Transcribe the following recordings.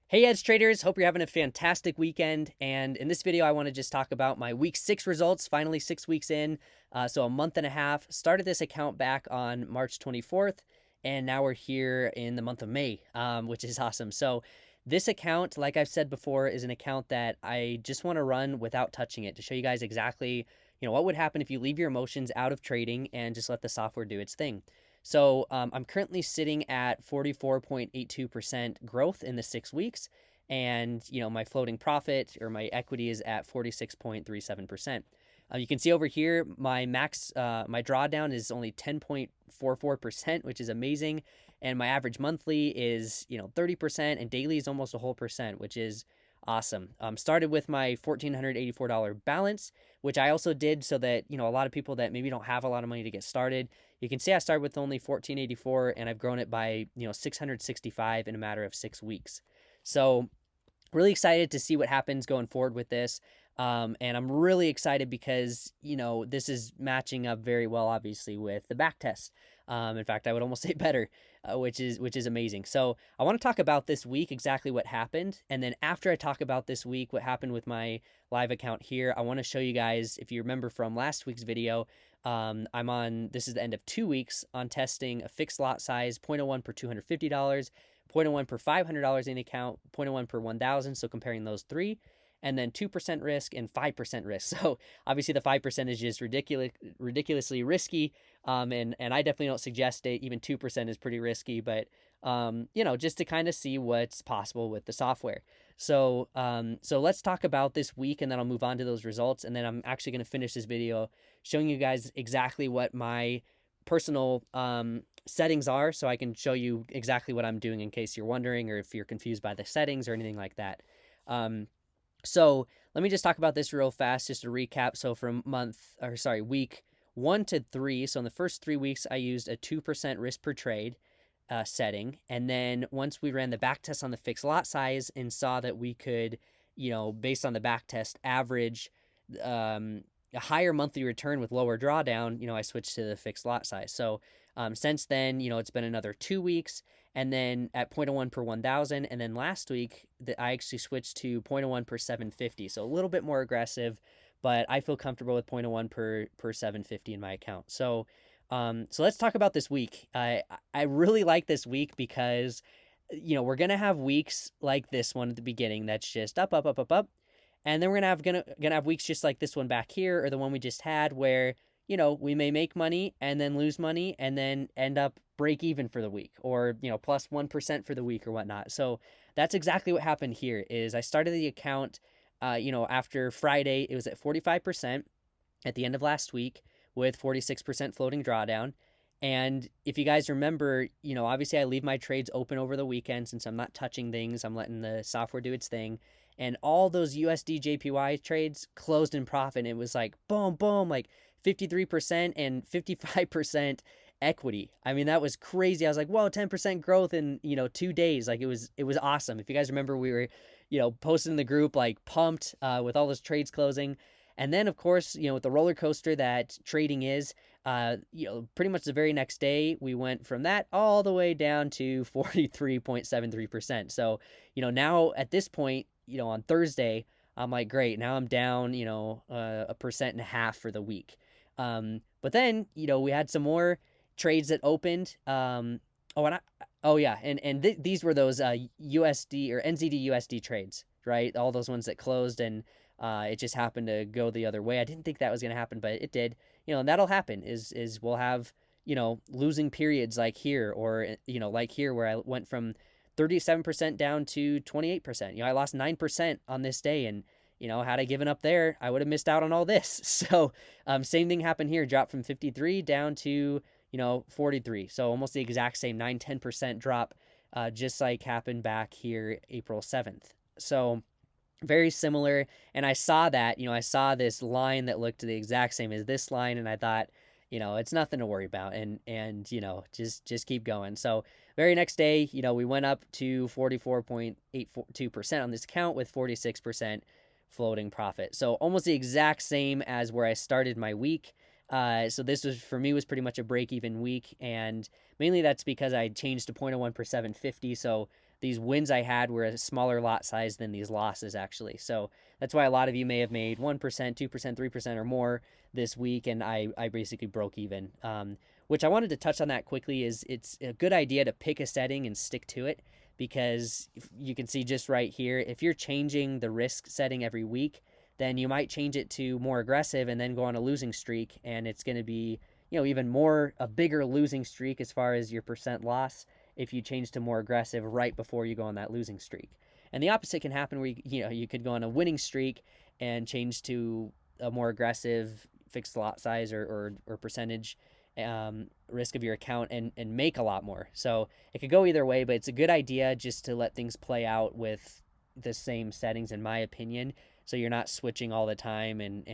Hey Edge traders, hope you're having a fantastic weekend. And in this video, I want to just talk about my week 6 results, finally 6 weeks in. So a month and a half. Started this account back on March 24th, and now we're here in the month of May, which is awesome. So this account, like I've said before, is an account that I just want to run without touching it to show you guys exactly, what would happen if you leave your emotions out of trading and just let the software do its thing. So I'm currently sitting at 44.82% growth in the 6 weeks. And, my floating profit or my equity is at 46.37%. You can see over here, my my drawdown is only 10.44%, which is amazing. And my average monthly is, 30%, and daily is almost a whole percent, which is awesome. Started with my $1,484 balance, which I also did so that, a lot of people that maybe don't have a lot of money to get started, you can see I started with only 1484 and I've grown it by, 665 in a matter of 6 weeks. So really excited to see what happens going forward with this. And I'm really excited because, this is matching up very well, obviously, with the back test. In fact, I would almost say better, which is amazing. So I want to talk about this week, exactly what happened. And then after I talk about this week, what happened with my live account here, I want to show you guys, if you remember from last week's video, this is the end of 2 weeks on testing a fixed lot size, 0.01 per $250, 0.01 per $500 in the account, 0.01 per 1,000. So comparing those three, and then 2% risk and 5% risk. So obviously the 5% is just ridiculously risky. And I definitely don't suggest it. Even 2% is pretty risky, but just to kind of see what's possible with the software. So let's talk about this week, and then I'll move on to those results. And then I'm actually going to finish this video showing you guys exactly what my personal settings are, so I can show you exactly what I'm doing in case you're wondering, or if you're confused by the settings or anything like that. So let me just talk about this real fast, just to recap. So from week 1 to 3, so in the first 3 weeks, I used a 2% risk per trade setting. And then once we ran the back test on the fixed lot size and saw that we could, based on the back test, average a higher monthly return with lower drawdown, I switched to the fixed lot size. So since then, it's been another 2 weeks, and then at 0.01 per 1,000. And then last week, I actually switched to 0.01 per 750. So a little bit more aggressive, but I feel comfortable with 0.01 per 750 in my account. So let's talk about this week. I really like this week because, we're going to have weeks like this one at the beginning that's just up, up, up, up, up. And then we're gonna have weeks just like this one back here, or the one we just had, where, we may make money and then lose money and then end up break even for the week, or, plus 1% for the week or whatnot. So that's exactly what happened here. Is I started the account, after Friday, it was at 45% at the end of last week with 46% floating drawdown. And if you guys remember, obviously I leave my trades open over the weekend since I'm not touching things. I'm letting the software do its thing. And all those USD JPY trades closed in profit. And it was like, boom, boom, like 53% and 55% equity. I mean, that was crazy. I was like, whoa, 10% growth in, 2 days. Like it was awesome. If you guys remember, we were, posting in the group, like pumped with all those trades closing. And then, of course, with the roller coaster that trading is, pretty much the very next day, we went from that all the way down to 43.73%. So, now at this point, on Thursday, I'm like, great, now I'm down, 1.5% for the week. But then, we had some more trades that opened. These were those USD or NZD USD trades, right? All those ones that closed, and it just happened to go the other way. I didn't think that was going to happen, but it did. And that'll happen. Is we'll have losing periods like here, or like here where I went from 37% down to 28%. I lost 9% on this day, and had I given up there, I would have missed out on all this. So same thing happened here. Dropped from 53 down to 43. So almost the exact same 9-10% drop, just like happened back here April 7th. So very similar. And I saw that, I saw this line that looked the exact same as this line, and I thought, it's nothing to worry about, and just keep going. So very next day, we went up to 44.82% on this account with 46% floating profit. So almost the exact same as where I started my week. So this was, for me, was pretty much a break-even week, and mainly that's because I changed to 0.01 per 750. So these wins I had were a smaller lot size than these losses actually. So that's why a lot of you may have made 1%, 2%, 3% or more this week, and I basically broke even. Which I wanted to touch on that quickly is it's a good idea to pick a setting and stick to it, because you can see just right here, if you're changing the risk setting every week, then you might change it to more aggressive and then go on a losing streak, and it's going to be, even more a bigger losing streak as far as your percent loss if you change to more aggressive right before you go on that losing streak. And the opposite can happen where you could go on a winning streak and change to a more aggressive fixed lot size or percentage risk of your account and make a lot more. So it could go either way, but it's a good idea just to let things play out with the same settings, in my opinion, so you're not switching all the time and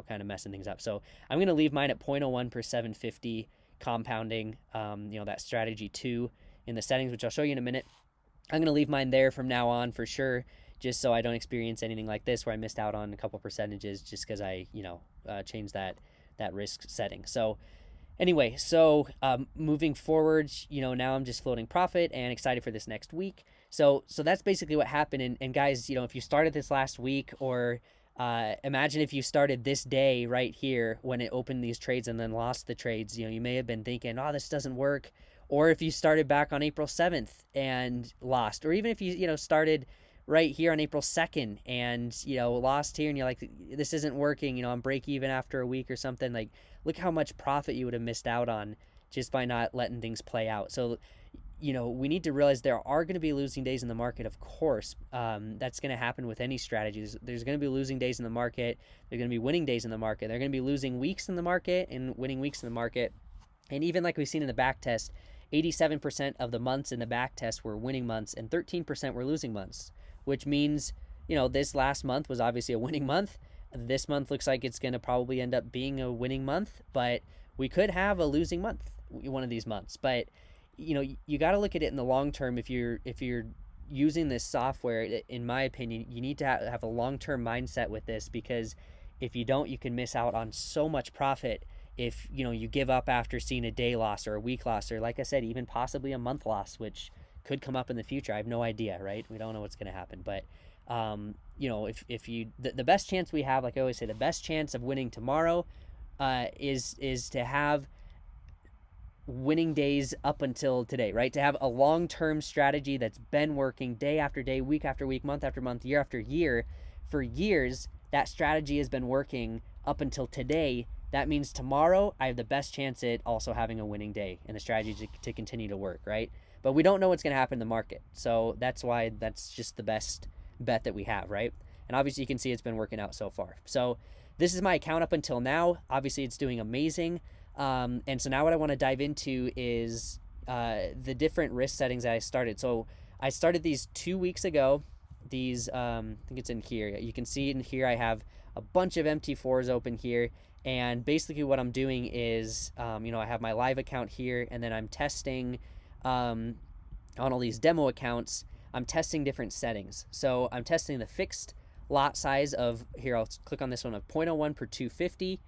kind of messing things up. So I'm going to leave mine at 0.01 per 750 compounding, that strategy 2 in the settings, which I'll show you in a minute. I'm going to leave mine there from now on for sure, just so I don't experience anything like this where I missed out on a couple percentages just because I changed that risk setting. So anyway, moving forward, now I'm just floating profit and excited for this next week. So that's basically what happened. And guys, if you started this last week, or imagine if you started this day right here when it opened these trades and then lost the trades, you may have been thinking, oh, this doesn't work. Or if you started back on April 7th and lost, or even if you started right here on April 2nd and lost here and you're like, this isn't working, I'm break even after a week or something, like look how much profit you would have missed out on just by not letting things play out. So we need to realize there are going to be losing days in the market, of course. That's going to happen with any strategies. There's going to be losing days in the market. There's going to be winning days in the market. They're going to be losing weeks in the market and winning weeks in the market. And even like we've seen in the back test, 87% of the months in the back test were winning months and 13% were losing months, which means, this last month was obviously a winning month. This month looks like it's going to probably end up being a winning month, but we could have a losing month one of these months. But, you got to look at it in the long term. If you're using this software, in my opinion, you need to have a long-term mindset with this, because if you don't, you can miss out on so much profit if you give up after seeing a day loss or a week loss, or like I said, even possibly a month loss, which could come up in the future. I have no idea, right? We don't know what's going to happen, but if you the best chance we have, like I always say, the best chance of winning tomorrow is to have winning days up until today, right? To have a long-term strategy that's been working day after day, week after week, month after month, year after year. For years, that strategy has been working up until today. That means tomorrow I have the best chance at also having a winning day and the strategy to continue to work, right? But we don't know what's going to happen in the market. So that's why that's just the best bet that we have, right? And obviously you can see it's been working out so far. So this is my account up until now. Obviously it's doing amazing. And so now what I want to dive into is the different risk settings that I started. So I started these 2 weeks ago. These, I think it's in here. You can see in here I have a bunch of MT4s open here. And basically what I'm doing is, I have my live account here, and then I'm testing on all these demo accounts. I'm testing different settings. So I'm testing the fixed lot size of, here, I'll click on this one, of 0.01 per 250.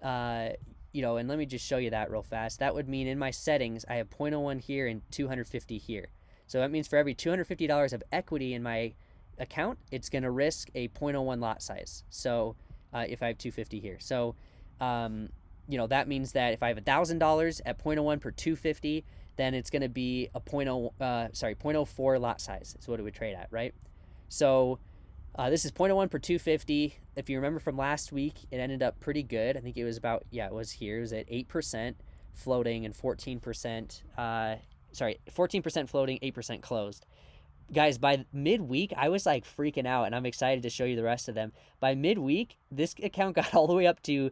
And let me just show you that real fast. That would mean in my settings, I have 0.01 here and 250 here. So that means for every $250 of equity in my account, it's going to risk a 0.01 lot size. So if I have 250 here. So that means that if I have $1,000 at 0.01 per 250, then it's going to be a 0.04 lot size is what it would trade at, right? So this is 0.01 per 250. If you remember from last week, it ended up pretty good. I think it was about, it was here. It was at 8% floating and 14%, 14% floating, 8% closed. Guys, by midweek, I was like freaking out, and I'm excited to show you the rest of them. By midweek, this account got all the way up to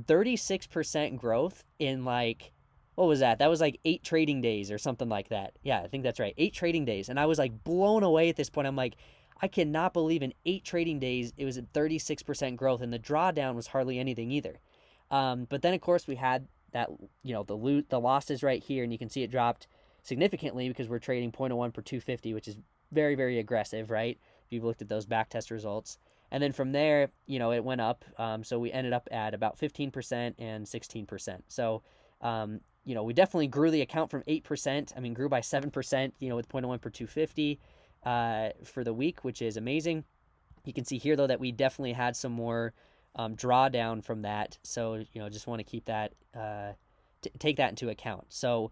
36% growth in like, what was that? That was like 8 trading days or something like that. Yeah, I think that's right. 8 trading days. And I was like blown away at this point. I'm like, I cannot believe in 8 trading days, it was at 36% growth, and the drawdown was hardly anything either. But then of course we had that, the losses right here, and you can see it dropped significantly because we're trading 0.01 per 250, which is very, very aggressive, right? If you've looked at those backtest results. And then from there, it went up. So we ended up at about 15% and 16%. So, we definitely grew the account from 8%. Grew by 7%, with 0.01 per 250. for the week, which is amazing. You can see here though that we definitely had some more drawdown from that, so just want to keep that take that into account. So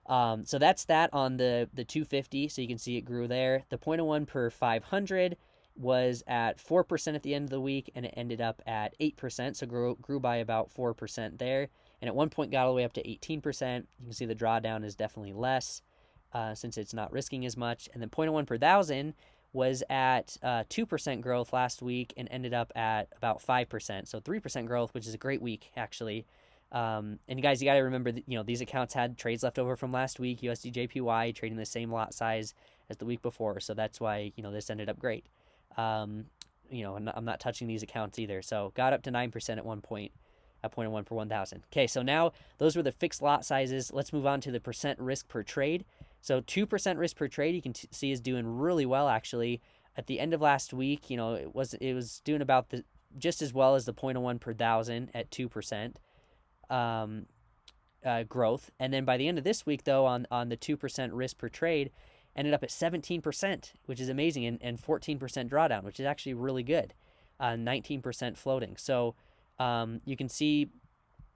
that's that on the 250. So you can see it grew there. The 0.01 per 500 was at 4% at the end of the week, and it ended up at 8%. So grew by about 4% there. And at one point got all the way up to 18%. You can see the drawdown is definitely less since it's not risking as much. And then 0.01 per thousand was at 2% growth last week and ended up at about 5%. So 3% growth, which is a great week actually. And guys, you got to remember that, these accounts had trades left over from last week, USD JPY trading the same lot size as the week before. So that's why, this ended up great. I'm not touching these accounts either. So got up to 9% at one point at 0.01 per 1,000. Okay. So now those were the fixed lot sizes. Let's move on to the percent risk per trade. So 2% risk per trade, you can see is doing really well. Actually at the end of last week, it was doing about just as well as the 0.01 per thousand at 2%. Growth. And then by the end of this week, though, on the 2% risk per trade, ended up at 17%, which is amazing, and 14% drawdown, which is actually really good. 19% floating. So you can see,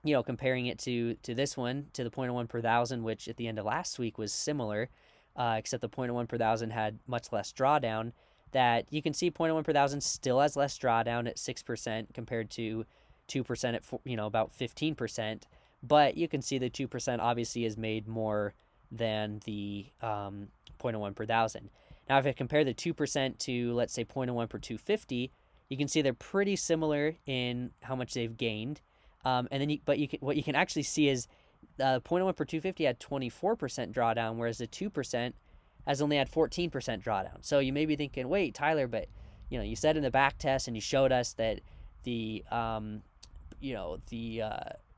comparing it to this one, to the 0.01 per thousand, which at the end of last week was similar, except the 0.01 per thousand had much less drawdown, that you can see 0.01 per thousand still has less drawdown at 6% compared to 2% at about 15%, but you can see the 2% obviously is made more than the 0.01 per thousand. Now if I compare the 2% to, let's say, 0.01 per 250, you can see they're pretty similar in how much they've gained. And then what you can actually see is 0.01 per 250 had 24% drawdown, whereas the 2% has only had 14% drawdown. So you may be thinking, wait, Tyler, but you said in the back test and you showed us that the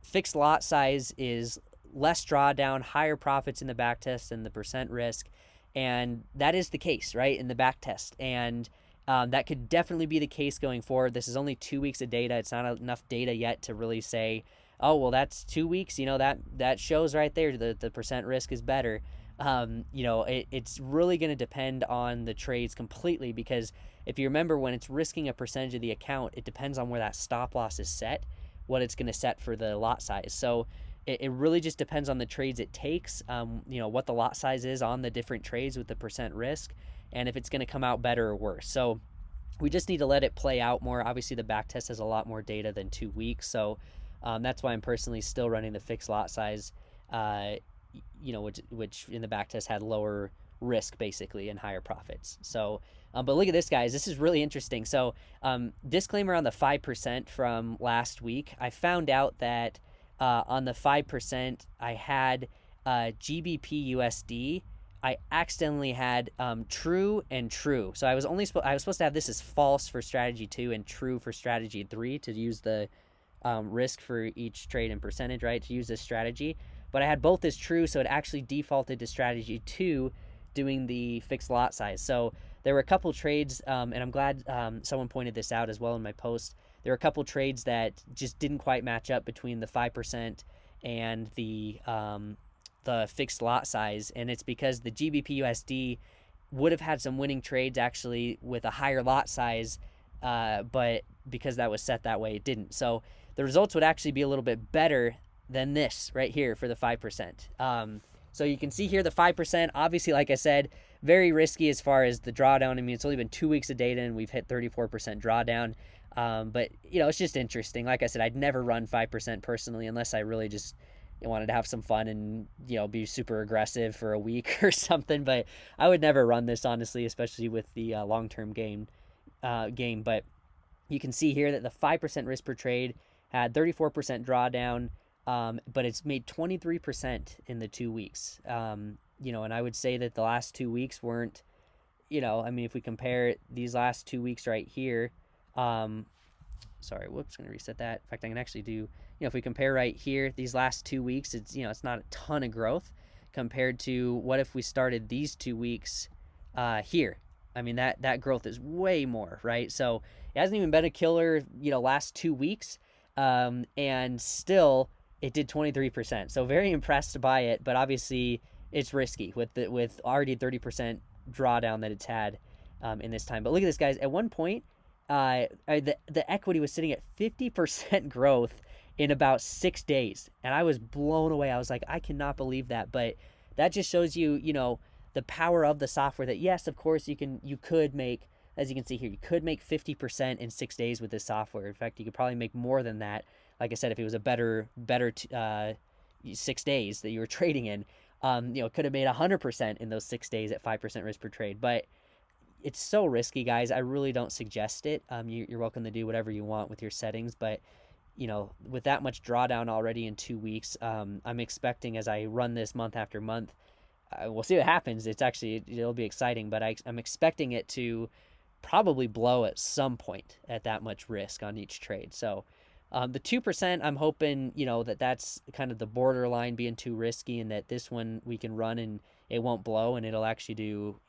fixed lot size is less drawdown, higher profits in the back test than the percent risk. And that is the case, right, in the back test. And that could definitely be the case going forward. This is only 2 weeks of data. It's not enough data yet to really say, oh, well, that's 2 weeks. That shows right there the percent risk is better. It's really going to depend on the trades completely, because if you remember, when it's risking a percentage of the account, it depends on where that stop loss is set, what it's going to set for the lot size. So it really just depends on the trades it takes, what the lot size is on the different trades with the percent risk, and if it's going to come out better or worse. So we just need to let it play out more. Obviously, the back test has a lot more data than 2 weeks. So that's why I'm personally still running the fixed lot size, which in the back test had lower risk basically and higher profits. So, but look at this, guys. This is really interesting. So disclaimer on the 5% from last week. I found out that on the 5%, I had GBP USD. I accidentally had true and true. So I was supposed to have this as false for strategy 2 and true for strategy 3 to use the risk for each trade and percentage, right, to use this strategy. But I had both as true, so it actually defaulted to strategy 2 doing the fixed lot size. So there were a couple trades, and I'm glad someone pointed this out as well in my post. There were a couple trades that just didn't quite match up between the 5% and the fixed lot size, and it's because the GBP USD would have had some winning trades actually with a higher lot size, but because that was set that way, it didn't. So the results would actually be a little bit better than this right here for the 5%. So you can see here the 5%, obviously, like I said, very risky as far as the drawdown. I mean, it's only been 2 weeks of data and we've hit 34% drawdown. But it's just interesting. Like I said, I'd never run 5% personally unless I really just wanted to have some fun and, be super aggressive for a week or something. But I would never run this, honestly, especially with the long-term game. But you can see here that the 5% risk per trade had 34% drawdown. But it's made 23% in the 2 weeks. And I would say that the last 2 weeks weren't, if we compare these last 2 weeks right here, going to reset that. In fact, I can actually do, if we compare right here, these last 2 weeks, it's, it's not a ton of growth compared to what if we started these 2 weeks, here. I mean, that growth is way more, right? So it hasn't even been a killer, last 2 weeks. And still, it did 23%. So very impressed by it, but obviously it's risky with already 30% drawdown that it's had in this time. But look at this, guys. At one point, the equity was sitting at 50% growth in about 6 days, and I was blown away. I was like, I cannot believe that. But that just shows you, the power of the software. That yes, of course, you could make, as you can see here, you could make 50% in 6 days with this software. In fact, you could probably make more than that. Like I said, if it was a better 6 days that you were trading in, could have made 100% in those 6 days at 5% risk per trade. But it's so risky, guys. I really don't suggest it. You're welcome to do whatever you want with your settings, but with that much drawdown already in 2 weeks, I'm expecting, as I run this month after month, we'll see what happens. It'll be exciting, but I'm expecting it to probably blow at some point at that much risk on each trade. So the 2%, I'm hoping, that's kind of the borderline being too risky, and that this one we can run and it won't blow and it'll actually do,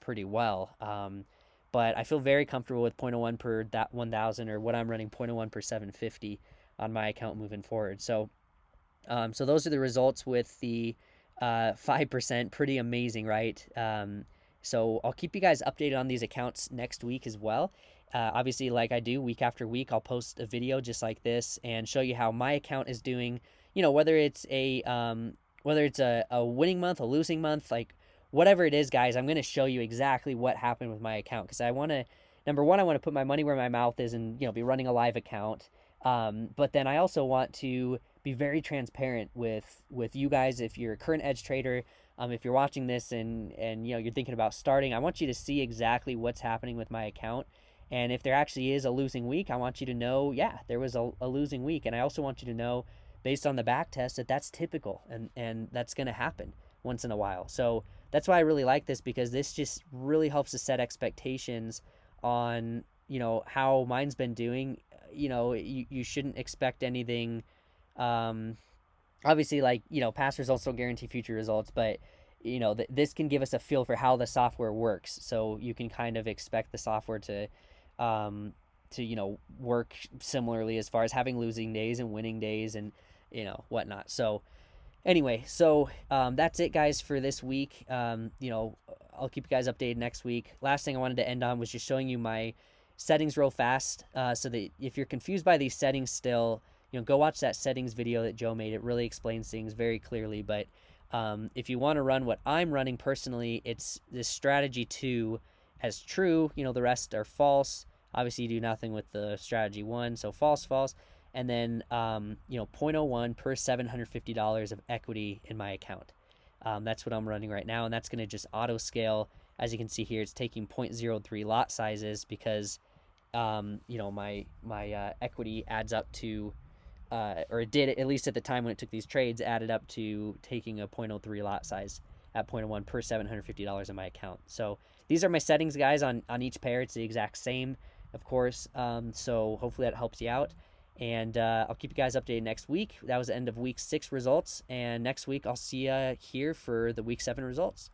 pretty well. But I feel very comfortable with 0.01 per 1,000, or what I'm running, 0.01 per 750 on my account moving forward. So, so those are the results with the 5%. Pretty amazing, right? So I'll keep you guys updated on these accounts next week as well. Obviously, like I do week after week, I'll post a video just like this and show you how my account is doing. Whether it's a winning month, a losing month, like whatever it is, guys, I'm going to show you exactly what happened with my account, because I want to, number one, I want to put my money where my mouth is and be running a live account. But then I also want to be very transparent with you guys. If you're a current edge trader, if you're watching this and you're thinking about starting, I want you to see exactly what's happening with my account. And if there actually is a losing week, I want you to know, yeah, there was a losing week. And I also want you to know, based on the back test, that that's typical and that's going to happen once in a while. So that's why I really like this, because this just really helps to set expectations on, how mine's been doing. You shouldn't expect anything. Obviously, like, past results don't guarantee future results, but this can give us a feel for how the software works. So you can kind of expect the software to work similarly as far as having losing days and winning days and whatnot. So anyway, so that's it, guys, for this week. I'll keep you guys updated next week. Last thing I wanted to end on was just showing you my settings real fast, so that if you're confused by these settings still, go watch that settings video that Joe made. It really explains things very clearly. But if you want to run what I'm running personally, it's this strategy 2 as true. The rest are false. Obviously, you do nothing with the strategy 1, so false, false. And then 0.01 per $750 of equity in my account. That's what I'm running right now, and that's going to just auto scale. As you can see here, it's taking 0.03 lot sizes, because my equity adds up to, or it did, at least at the time when it took these trades, added up to taking a 0.03 lot size at 0.01 per $750 in my account. So these are my settings, guys, on each pair. It's the exact same, of course. So hopefully that helps you out. And I'll keep you guys updated next week. That was the end of week 6 results. And next week, I'll see you here for the week 7 results.